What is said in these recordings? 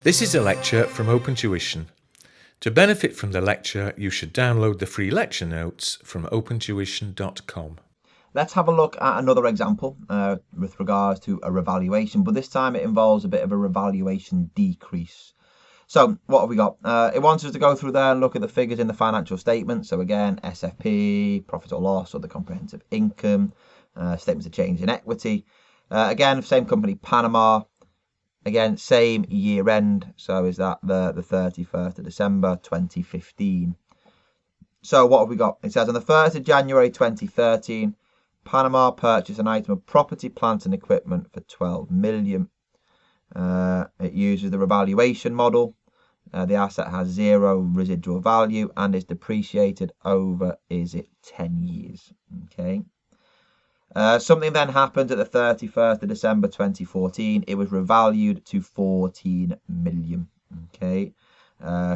This is a lecture from Open Tuition. To benefit from the lecture, you should download the free lecture notes from opentuition.com. Let's have a look at another example with regards to a revaluation, but this time it involves a bit of a revaluation decrease. So what have we got? It wants us to go through there and look at the figures in the financial statement. So again, SFP, profit or loss, or the comprehensive income, statements of change in equity. Again, same company, Panama. Again, same year end. So is that the 31st of December 2015. So what have we got? It says on the 1st of January 2013, Panama purchased an item of property, plant and equipment for 12 million. It uses the revaluation model. The asset has 0 residual value and is depreciated over, is it 10 years? Okay. Something then happened at the 31st of December 2014. It was revalued to 14 million. Okay.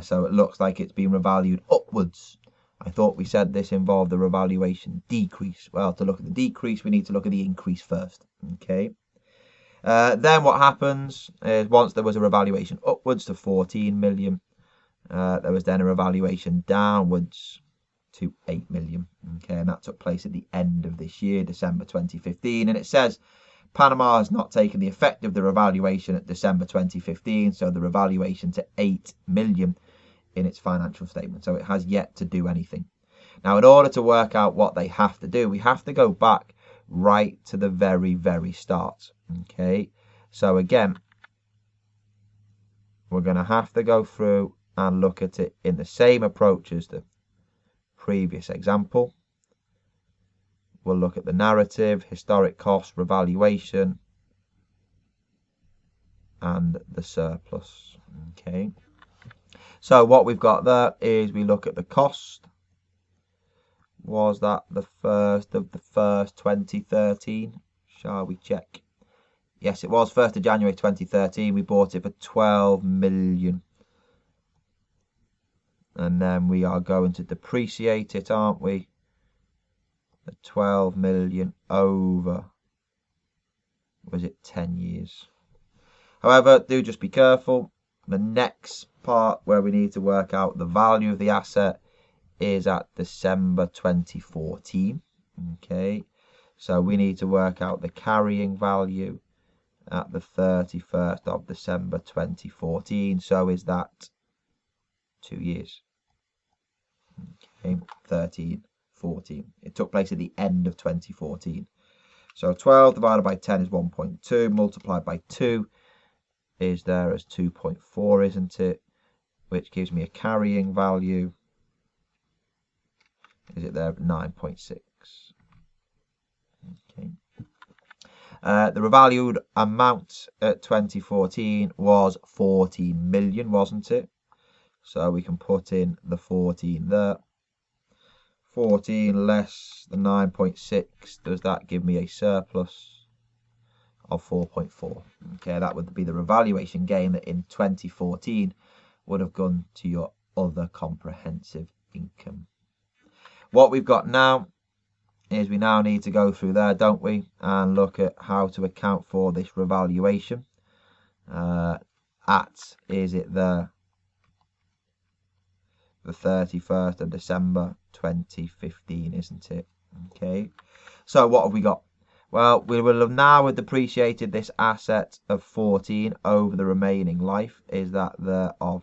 So it looks like it's been revalued upwards. I thought we said this involved the revaluation decrease. Well, to look at the decrease, we need to look at the increase first. Okay. Then what happens is once there was a revaluation upwards to 14 million, there was then a revaluation downwards to 8 million. Okay, and that took place at the end of this year, December 2015. And it says Panama has not taken the effect of the revaluation at December 2015, so the revaluation to 8 million in its financial statement. So it has yet to do anything. Now, in order to work out what they have to do, we have to go back right to the very, very start. Okay, so again, we're going to have to go through and look at it in the same approach as the previous example. We'll look at the narrative, historic cost, revaluation, and the surplus. Okay, so what we've got there is we look at the cost. Was that the 1st of the 1st 2013? Shall we check? Yes, it was 1st of January 2013. We bought it for 12 million. And then we are going to depreciate it, aren't we? The 12 million over, was it 10 years? However, do just be careful. The next part where we need to work out the value of the asset is at December 2014. Okay, so we need to work out the carrying value at the 31st of December 2014. So is that 2 years? Okay, 13, 14. It took place at the end of 2014. So 12 divided by 10 is 1.2, multiplied by 2 is there as 2.4, isn't it? Which gives me a carrying value. Is it there? 9.6. Okay. The revalued amount at 2014 was 14 million, wasn't it? So we can put in the 14 there. 14 less the 9.6, does that give me a surplus of 4.4? Okay, that would be the revaluation gain that in 2014 would have gone to your other comprehensive income. What we've got now is we now need to go through there, don't we, and look at how to account for this revaluation. Is it there? The 31st of December 2015, isn't it? Okay, so what have we got? Well, we will have now depreciated this asset of 14 over the remaining life. Is that there of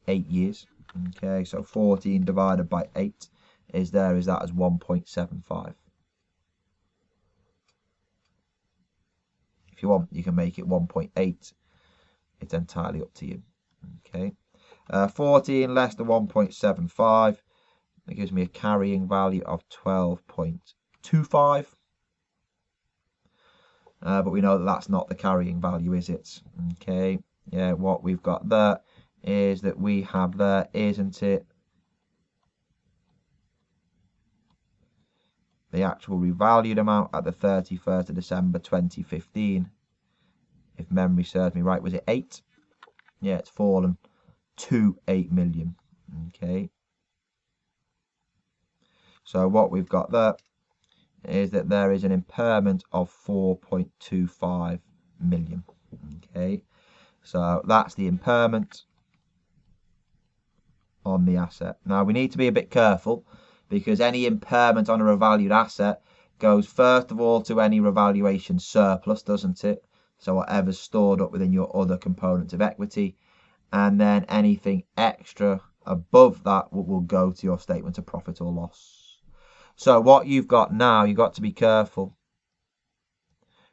8 years? Okay, so 14 divided by 8 is there, is that as 1.75. If you want, you can make it 1.8. It's entirely up to you. Okay. 14 less than 1.75, that gives me a carrying value of 12.25. But we know that that's not the carrying value, is it? Okay, yeah, what we've got there is that we have there, isn't it, the actual revalued amount at the 31st of December 2015. If memory serves me right, was it 8? Yeah, it's fallen to 8 million. Okay, so what we've got there is that there is an impairment of 4.25 million. Okay, So that's the impairment on the asset. Now we need to be a bit careful because any impairment on a revalued asset goes first of all to any revaluation surplus, doesn't it? So whatever's stored up within your other components of equity, and then anything extra above that will go to your statement of profit or loss. So what you've got now, you've got to be careful.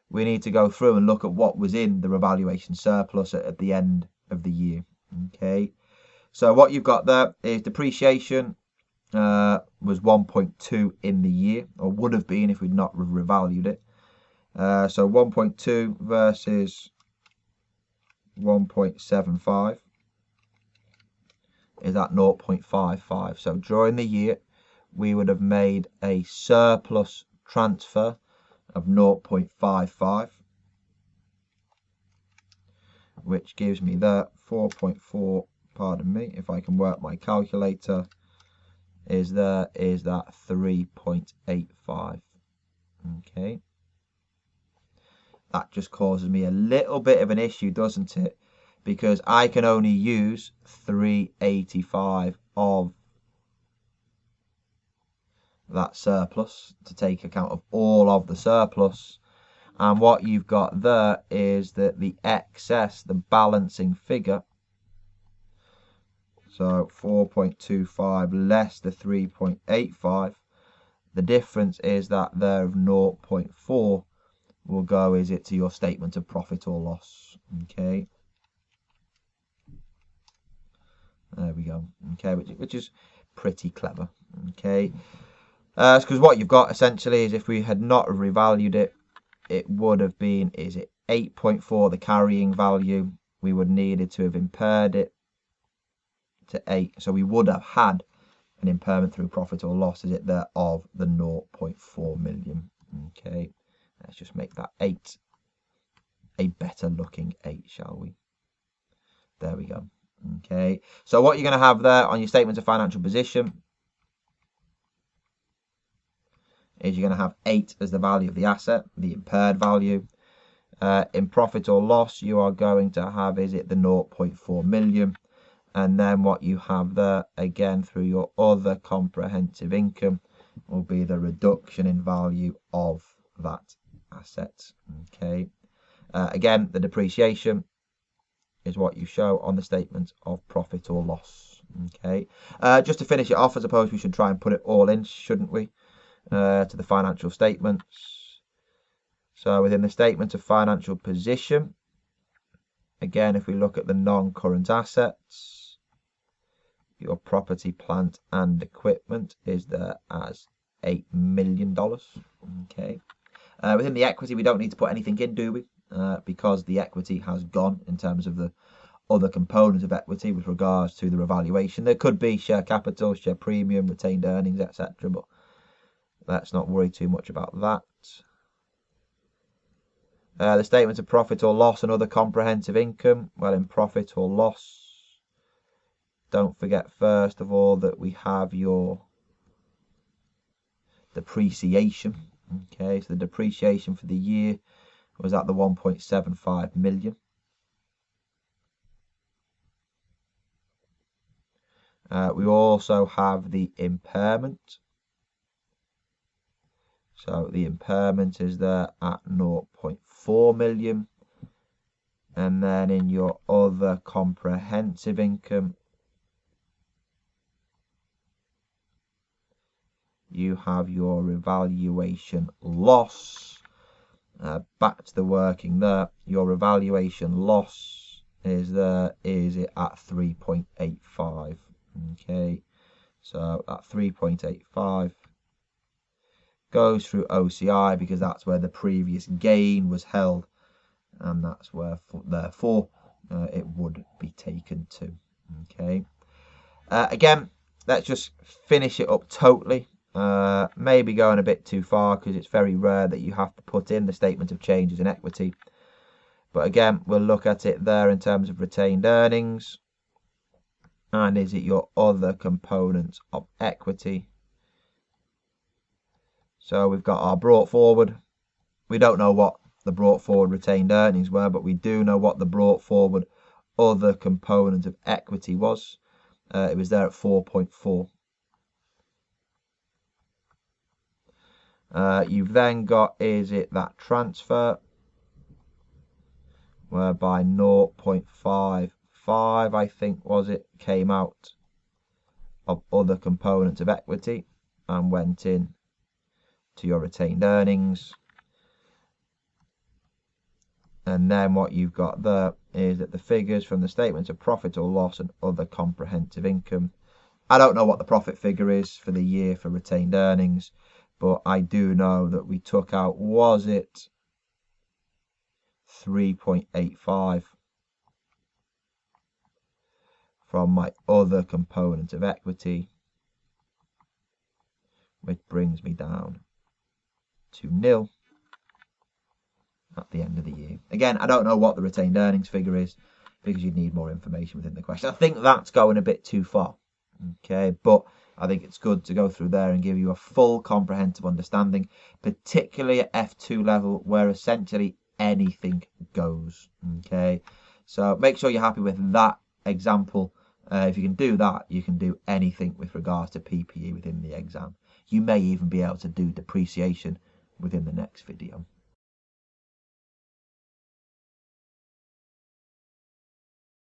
We need to go through and look at what was in the revaluation surplus at the end of the year. Okay, so what you've got there is depreciation was 1.2 in the year, or would have been if we'd not revalued it. So 1.2 versus 1.75 is at 0.55. So during the year, we would have made a surplus transfer of 0.55, which gives me that 4.4, pardon me, if I can work my calculator, is that 3.85. Okay. That just causes me a little bit of an issue, doesn't it? Because I can only use 385 of that surplus to take account of all of the surplus. And what you've got there is that the excess, the balancing figure, so 4.25 less the 3.85, the difference is that there of 0.4 will go, is it, to your statement of profit or loss. Okay, there we go. Okay, which is pretty clever. Okay, because what you've got essentially is if we had not revalued it, it would have been, is it 8.4 the carrying value, we would needed to have impaired it to 8, so we would have had an impairment through profit or loss, is it there, of the 0.4 million. Okay, let's just make that 8 a better looking 8, shall we? There we go. Okay, so what you're going to have there on your statement of financial position is you're going to have 8 as the value of the asset, the impaired value. In profit or loss, you are going to have, is it the 0.4 million? And then what you have there, again, through your other comprehensive income, will be the reduction in value of that asset. Okay. Again, the depreciation is what you show on the statement of profit or loss. Okay. Just to finish it off, I suppose we should try and put it all in, shouldn't we? To the financial statements. So within the statement of financial position, again, if we look at the non-current assets, your property, plant and equipment is there as $8 million. Okay. Within the equity, we don't need to put anything in, do we? Because the equity has gone in terms of the other components of equity with regards to the revaluation. There could be share capital, share premium, retained earnings, etc. But let's not worry too much about that. The statement of profit or loss and other comprehensive income. Well, in profit or loss, don't forget first of all that we have your depreciation. Okay, so the depreciation for the year was at the 1.75 million. We also have the impairment. So the impairment is there at 0.4 million. And then in your other comprehensive income, you have your revaluation loss. Back to the working there. Your revaluation loss is there, is it at 3.85. Okay, so at 3.85 goes through OCI because that's where the previous gain was held, and that's where therefore it would be taken to. Okay, again, let's just finish it up totally. Maybe going a bit too far because it's very rare that you have to put in the statement of changes in equity, but again, we'll look at it there in terms of retained earnings, and is it your other components of equity. So we've got our brought forward. We don't know what the brought forward retained earnings were, but we do know what the brought forward other component of equity was. It was there at 4.4. You've then got, is it that transfer, whereby 0.55, I think, was it, came out of other components of equity and went in to your retained earnings. And then what you've got there is that the figures from the statements of profit or loss and other comprehensive income. I don't know what the profit figure is for the year for retained earnings, but I do know that we took out, was it 3.85 from my other component of equity, which brings me down to nil at the end of the year. Again, I don't know what the retained earnings figure is because you'd need more information within the question. I think that's going a bit too far. Okay, but I think it's good to go through there and give you a full comprehensive understanding, particularly at F2 level, where essentially anything goes. Okay, so make sure you're happy with that example. If you can do that, you can do anything with regards to PPE within the exam. You may even be able to do depreciation within the next video.